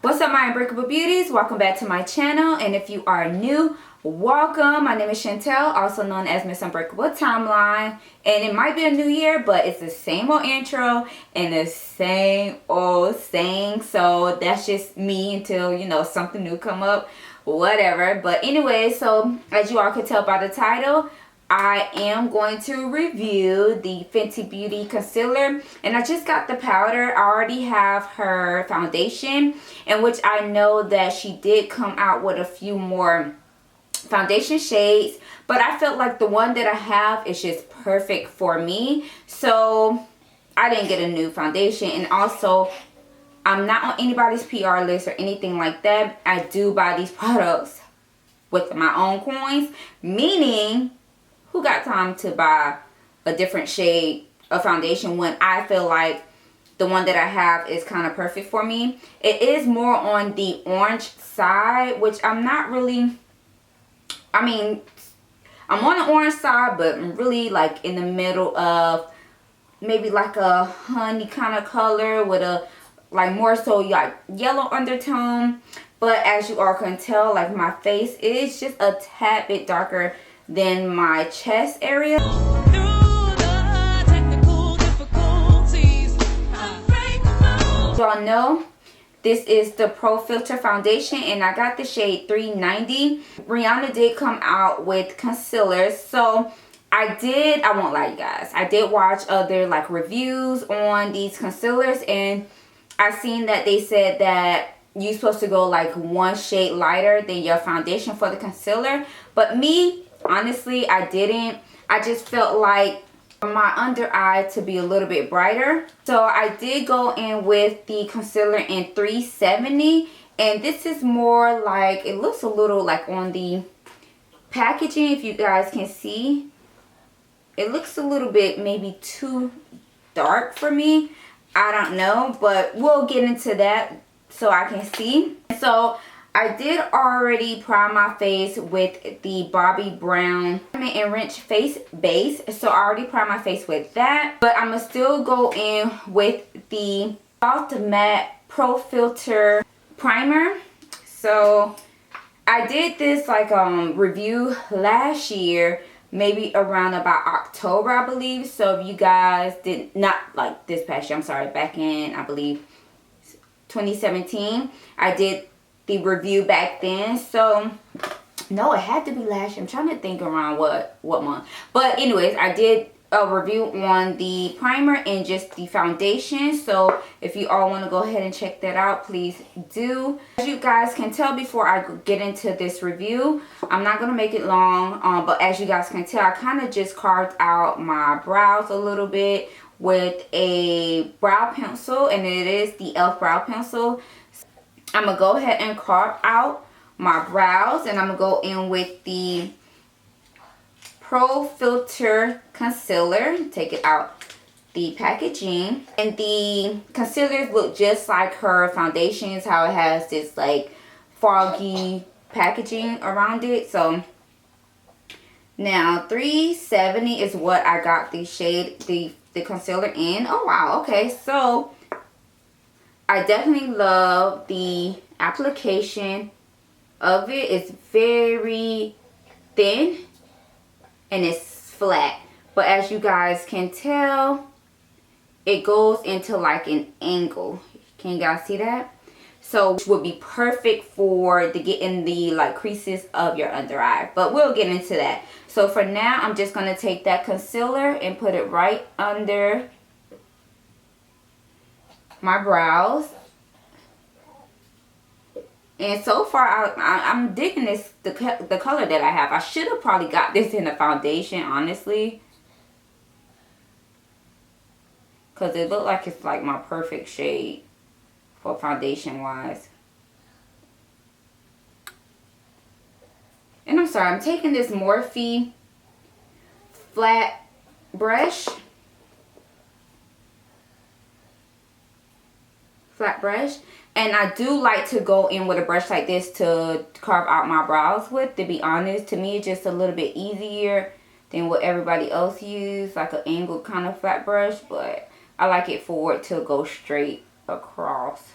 What's up, my Unbreakable Beauties? Welcome back to my channel, and if you are new, welcome. My name is Chantel, also known as Miss Unbreakable Timeline, and it might be a new year, but it's the same old intro and the same old saying, so that's just me until, you know, something new come up, whatever. But anyway, so as you all can tell by the title, I am going to review the Fenty Beauty concealer, and I just got the powder. I already have her foundation, in which I know that she did come out with a few more foundation shades, but I felt like the one that I have is just perfect for me, so I didn't get a new foundation. And also, I'm not on anybody's PR list or anything like that. I do buy these products with my own coins, meaning who got time to buy a different shade of foundation when I feel like the one that I have is kind of perfect for me. It is more on the orange side, which I'm not really, I mean, I'm on the orange side, but I'm really like in the middle of maybe like a honey kind of color with a like more so like yellow undertone. But as you all can tell, like my face is just a tad bit darker than my chest area. Y'all know this is the Pro Filt'r foundation, and I got the shade 390. Rihanna did come out with concealers, so I won't lie you guys, I did watch other like reviews on these concealers, and I seen that they said that you're supposed to go like one shade lighter than your foundation for the concealer. But me, honestly, I didn't. I just felt like for my under eye to be a little bit brighter, so I did go in with the concealer in 370, and this is more like, it looks a little like on the packaging, if you guys can see, it looks a little bit maybe too dark for me. I don't know, but we'll get into that so I can see. So I did already prime my face with the Bobbi Brown and Wrench face base, so I already primed my face with that. But I'm gonna still go in with the Soft Matte Pro Filt'r primer. So I did this like review last year, maybe around about October, I believe. So if you guys did not like this past year, I'm sorry, back in I believe 2017, I did the review back then. So no, it had to be last year. I'm trying to think around what month, but anyways, I did a review on the primer and just the foundation. So if you all want to go ahead and check that out, please do. As you guys can tell, before I get into this review, I'm not going to make it long, but as you guys can tell, I kind of just carved out my brows a little bit with a brow pencil, and it is the e.l.f. brow pencil. I'm going to go ahead and carve out my brows, and I'm going to go in with the Pro Filt'r concealer. Take it out the packaging, and the concealers look just like her foundations, how it has this like foggy packaging around it. So now 370 is what I got the shade, the concealer in. Oh wow, okay, so I definitely love the application of it. It's very thin and it's flat, but as you guys can tell, it goes into like an angle. Can you guys see that? So which would be perfect for to get in the like creases of your under eye, but we'll get into that. So for now, I'm just going to take that concealer and put it right under my brows. And so far, I'm digging this, the color that I have. I should have probably got this in the foundation, honestly, because it looked like it's like my perfect shade for foundation wise. And I'm sorry, I'm taking this Morphe flat brush. And I do like to go in with a brush like this to carve out my brows with. To be honest, to me it's just a little bit easier than what everybody else use, like an angled kind of flat brush, but I like it for it to go straight across.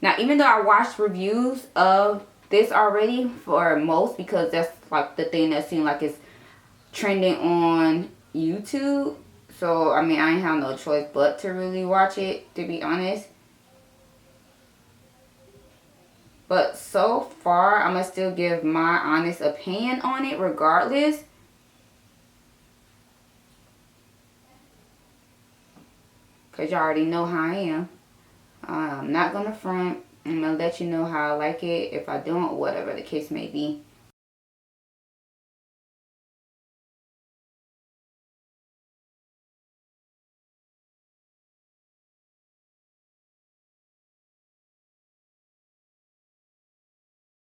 Now, even though I watched reviews of this already for most, because that's like the thing that seemed like it's trending on YouTube. So, I mean, I ain't have no choice but to really watch it, to be honest. But so far, I'm going to still give my honest opinion on it regardless. Because you already know how I am. I'm not going to front. I'm going to let you know how I like it. If I don't, whatever the case may be.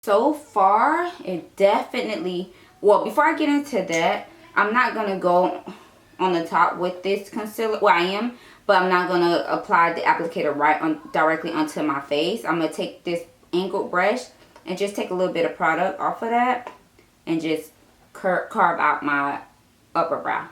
So far, it definitely, well, before I get into that, I'm not going to go on the top with this concealer. Well, I am, but I'm not going to apply the applicator directly onto my face. I'm going to take this angled brush and just take a little bit of product off of that and just carve out my upper brow.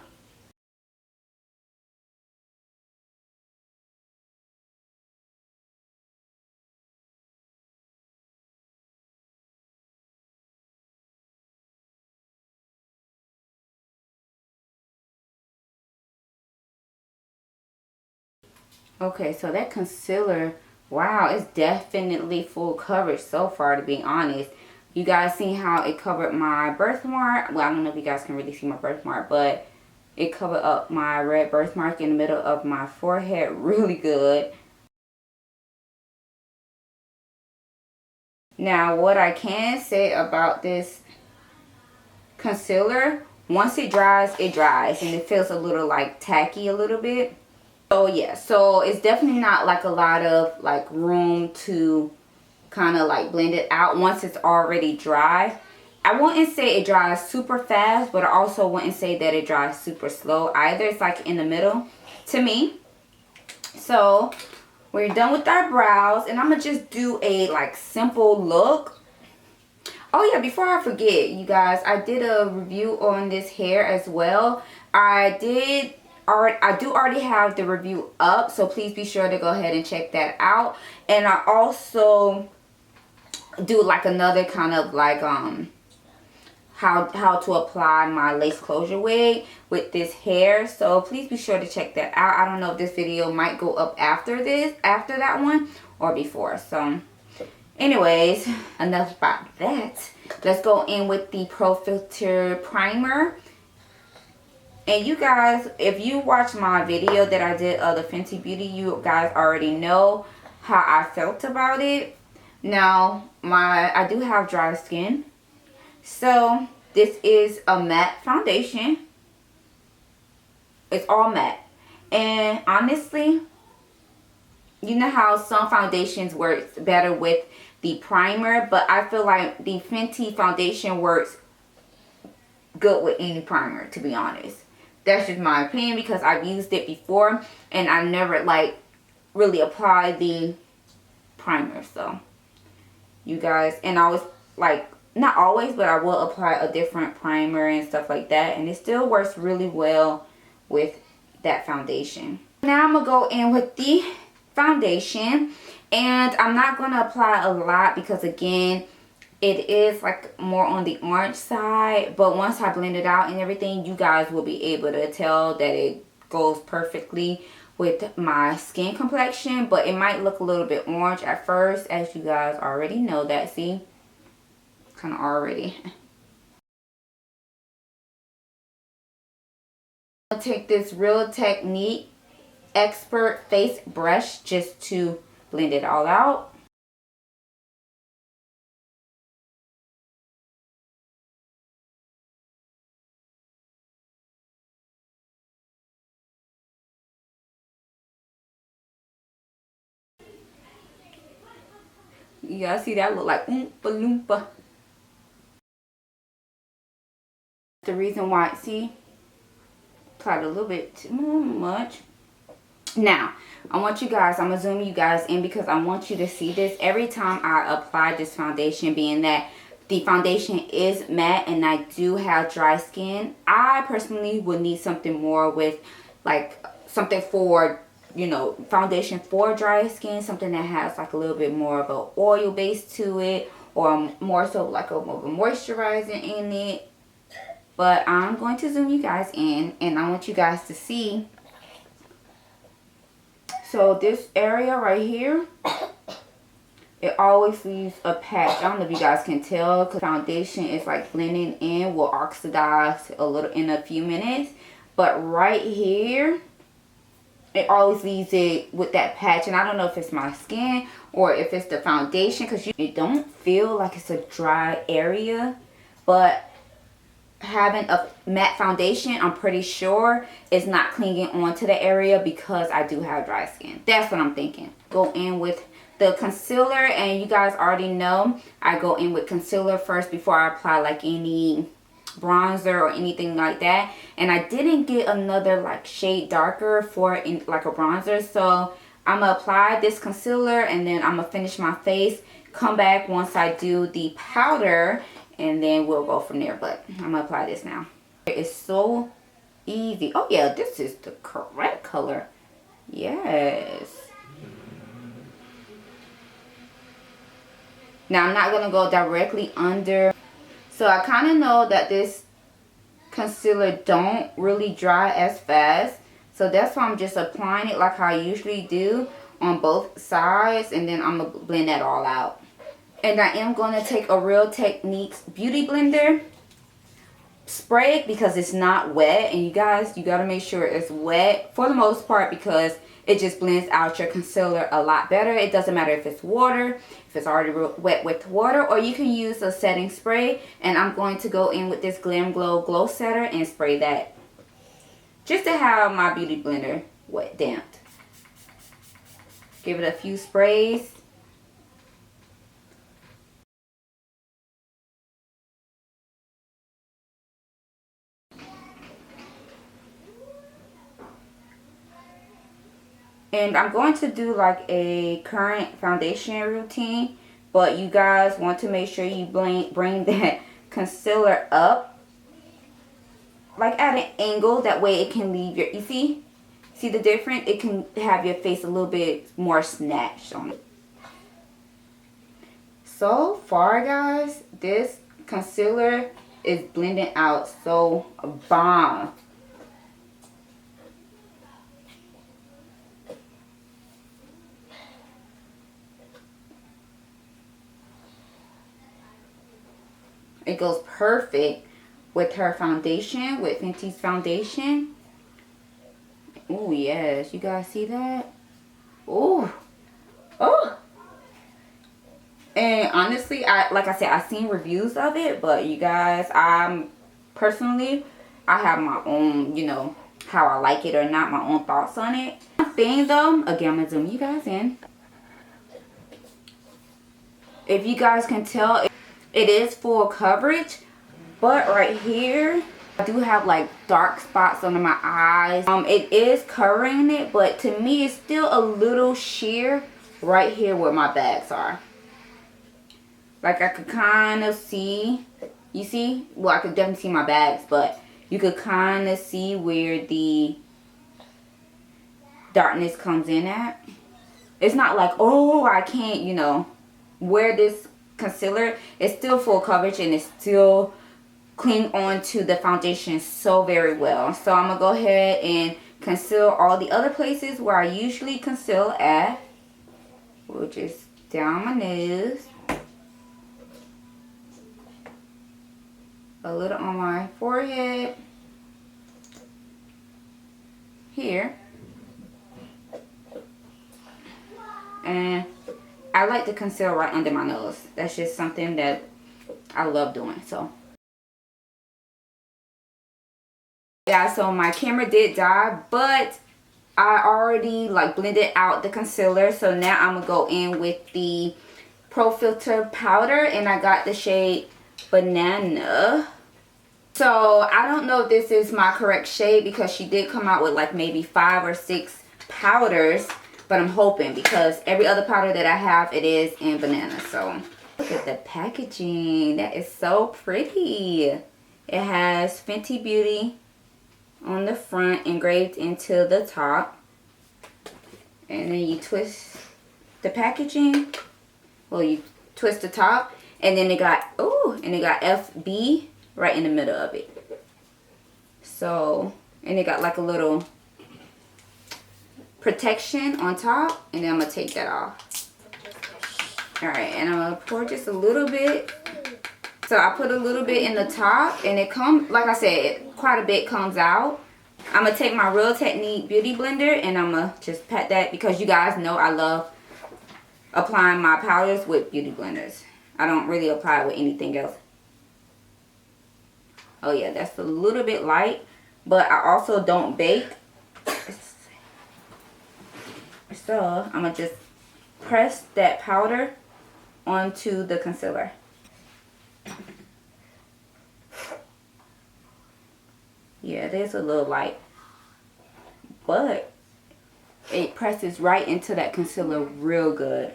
Okay, so that concealer, wow, it's definitely full coverage so far, to be honest. You guys seen how it covered my birthmark? Well, I don't know if you guys can really see my birthmark, but it covered up my red birthmark in the middle of my forehead really good. Now, what I can say about this concealer, once it dries, and it feels a little like tacky a little bit. So yeah, so it's definitely not like a lot of like room to kind of like blend it out once it's already dry. I wouldn't say it dries super fast, but I also wouldn't say that it dries super slow either. It's like in the middle to me. So we're done with our brows, and I'm gonna just do a like simple look. Oh yeah, before I forget, you guys, I did a review on this hair as well. I do already have the review up, so please be sure to go ahead and check that out. And I also do like another kind of like how to apply my lace closure wig with this hair, so please be sure to check that out. I don't know if this video might go up after that one or before. So anyways, enough about that. Let's go in with the Pro Filt'r primer. And you guys, if you watch my video that I did of the Fenty Beauty, you guys already know how I felt about it. Now, I do have dry skin. So, this is a matte foundation. It's all matte. And honestly, you know how some foundations work better with the primer, but I feel like the Fenty foundation works good with any primer, to be honest. That's just my opinion because I've used it before and I never like really applied the primer. So you guys, and I was like, not always, but I will apply a different primer and stuff like that, and it still works really well with that foundation. Now I'm gonna go in with the foundation, and I'm not gonna apply a lot because again, it is like more on the orange side, but once I blend it out and everything, you guys will be able to tell that it goes perfectly with my skin complexion. But it might look a little bit orange at first, as you guys already know that. See, kind of already. I'll take this Real Technique Expert Face Brush just to blend it all out. You guys see that look like Oompa Loompa. The reason why, see, applied a little bit too much. Now, I want you guys, I'm going to zoom you guys in because I want you to see this every time I apply this foundation, being that the foundation is matte and I do have dry skin. I personally would need something more with like something for you know, foundation for dry skin, something that has like a little bit more of an oil base to it, or more so like more of a moisturizer in it. But I'm going to zoom you guys in, and I want you guys to see. So this area right here, it always leaves a patch. I don't know if you guys can tell, because foundation is like blending in, will oxidize a little in a few minutes. But right here, it always leaves it with that patch. And I don't know if it's my skin or if it's the foundation, because it don't feel like it's a dry area. But having a matte foundation, I'm pretty sure it's not clinging onto the area, because I do have dry skin. That's what I'm thinking. Go in with the concealer, and you guys already know I go in with concealer first before I apply like any bronzer or anything like that. And I didn't get another like shade darker for like a bronzer, so I'm gonna apply this concealer, and then I'm gonna finish my face, come back once I do the powder, and then we'll go from there. But I'm gonna apply this now. It's so easy. Oh yeah, this is the correct color. Yes. Now I'm not gonna go directly under. So I kind of know that this concealer don't really dry as fast. So that's why I'm just applying it like how I usually do on both sides. And then I'm gonna blend that all out. And I am going to take a Real Techniques Beauty Blender spray, because it's not wet. And you guys, you got to make sure it's wet for the most part, because it just blends out your concealer a lot better. It doesn't matter if it's water, if it's already wet with water, or you can use a setting spray. And I'm going to go in with this Glam Glow Glow Setter and spray that, just to have my beauty blender wet damped. Give it a few sprays. And I'm going to do like a current foundation routine, but you guys want to make sure you bring that concealer up like at an angle, that way it can leave your, you see the difference? It can have your face a little bit more snatched on it. So far guys, this concealer is blending out so bomb. It goes perfect with her foundation, with Fenty's foundation. Oh yes, you guys see that? Oh, oh. And honestly, like I said, I've seen reviews of it, but you guys, personally, I have my own, you know, how I like it or not, my own thoughts on it. One thing though, again, I'm gonna zoom you guys in. If you guys can tell, it is full coverage, but right here I do have like dark spots under my eyes. It is covering it, but to me it's still a little sheer right here where my bags are. Like I could kind of see, you see? Well, I could definitely see my bags, but you could kind of see where the darkness comes in at. It's not like, oh, I can't, you know, wear this concealer. It's still full coverage, and it's still cling on to the foundation so very well. So I'm gonna go ahead and conceal all the other places where I usually conceal at, which is down my nose, a little on my forehead, here, and I like to conceal right under my nose. That's just something that I love doing. So yeah, so my camera did die, but I already like blended out the concealer. So now I'm gonna go in with the Pro Filt'r powder, and I got the shade Bananna. So I don't know if this is my correct shade, because she did come out with like maybe 5 or 6 powders, but I'm hoping, because every other powder that I have, it is in Bananna. So look at the packaging. That is so pretty. It has Fenty Beauty on the front engraved into the top. And then you twist the packaging. Well, you twist the top. And then it got, oh, and it got FB right in the middle of it. So, and it got like a little protection on top. And then I'm going to take that off. Alright, and I'm going to pour just a little bit. So I put a little bit in the top. And it comes, like I said, quite a bit comes out. I'm going to take my Real Technique Beauty Blender. And I'm going to just pat that. Because you guys know I love applying my powders with beauty blenders. I don't really apply it with anything else. Oh yeah, that's a little bit light. But I also don't bake. So I'm going to just press that powder onto the concealer. Yeah, it is a little light. But it presses right into that concealer real good.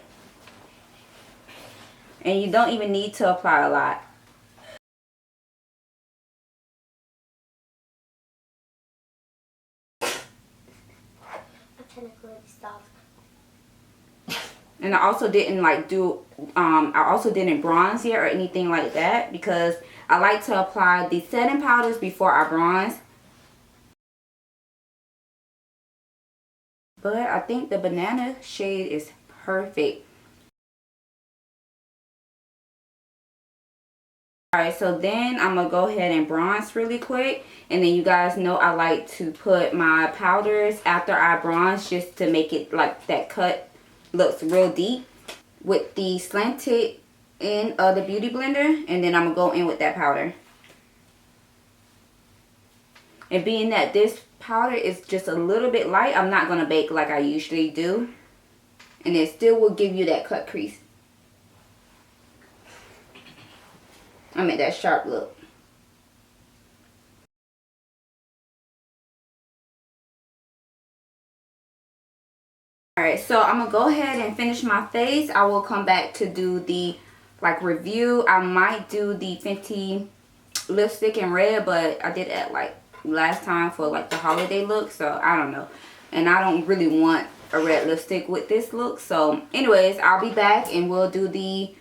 And you don't even need to apply a lot. And I also didn't like do, I also didn't bronze yet or anything like that. Because I like to apply the setting powders before I bronze. But I think the Banana shade is perfect. Alright, so then I'm going to go ahead and bronze really quick. And then you guys know I like to put my powders after I bronze just to make it like that cut looks real deep with the slanted end of the Beauty Blender. And then I'm going to go in with that powder. And being that this powder is just a little bit light, I'm not going to bake like I usually do. And it still will give you that cut crease. I mean that sharp look. Alright, so I'm going to go ahead and finish my face. I will come back to do the like review. I might do the Fenty lipstick in red, but I did it like last time for like the holiday look. So I don't know. And I don't really want a red lipstick with this look. So anyways, I'll be back and we'll do the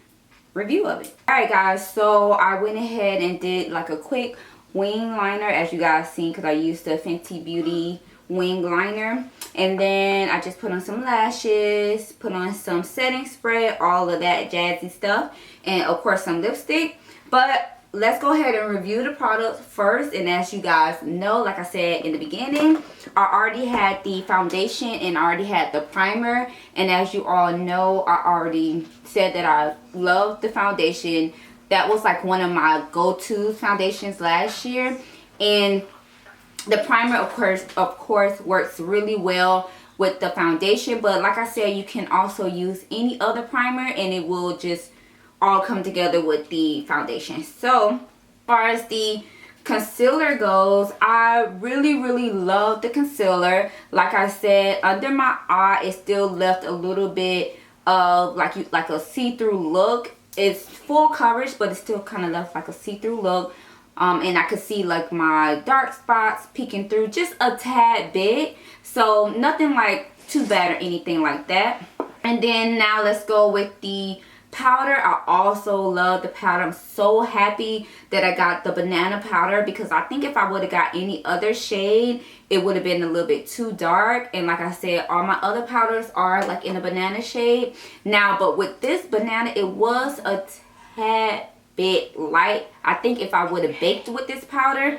review of it. Alright guys, so I went ahead and did like a quick wing liner as you guys seen because I used the Fenty Beauty wing liner. And then I just put on some lashes, put on some setting spray, all of that jazzy stuff, and of course some lipstick. But let's go ahead and review the product first. And as you guys know, like I said in the beginning, I already had the foundation and I already had the primer. And as you all know, I already said that I love the foundation. That was like one of my go-to foundations last year. And the primer of course works really well with the foundation. But like I said, you can also use any other primer and it will just all come together with the foundation. So as far as the concealer goes, I really love the concealer. Like I said, under my eye it still left a little bit of like a see-through look. It's full coverage, but it still kind of left like a see-through look. And I could see like my dark spots peeking through just a tad bit. So nothing like too bad or anything like that. And then now let's go with the powder. I also love the powder. I'm so happy that I got the Banana powder because I think if I would have got any other shade, it would have been a little bit too dark. And like I said, all my other powders are like in the Banana shade now, but with this Banana, it was a tad bit light. I think if I would have baked with this powder,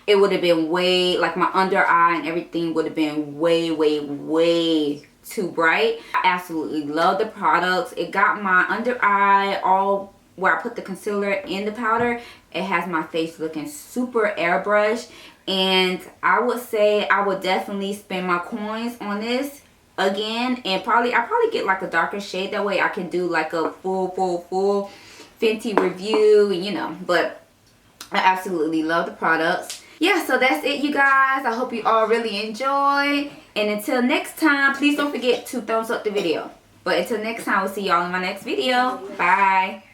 it would have been way, like my under eye and everything would have been way too bright. I absolutely love the products. It got my under eye all where I put the concealer in the powder. It has my face looking super airbrushed, and I would say I would definitely spend my coins on this again. And I'll probably get like a darker shade, that way I can do like a full Fenty review, you know. But I absolutely love the products. Yeah, so that's it, you guys. I hope you all really enjoyed. And until next time, please don't forget to thumbs up the video. But until next time, we'll see y'all in my next video. Bye.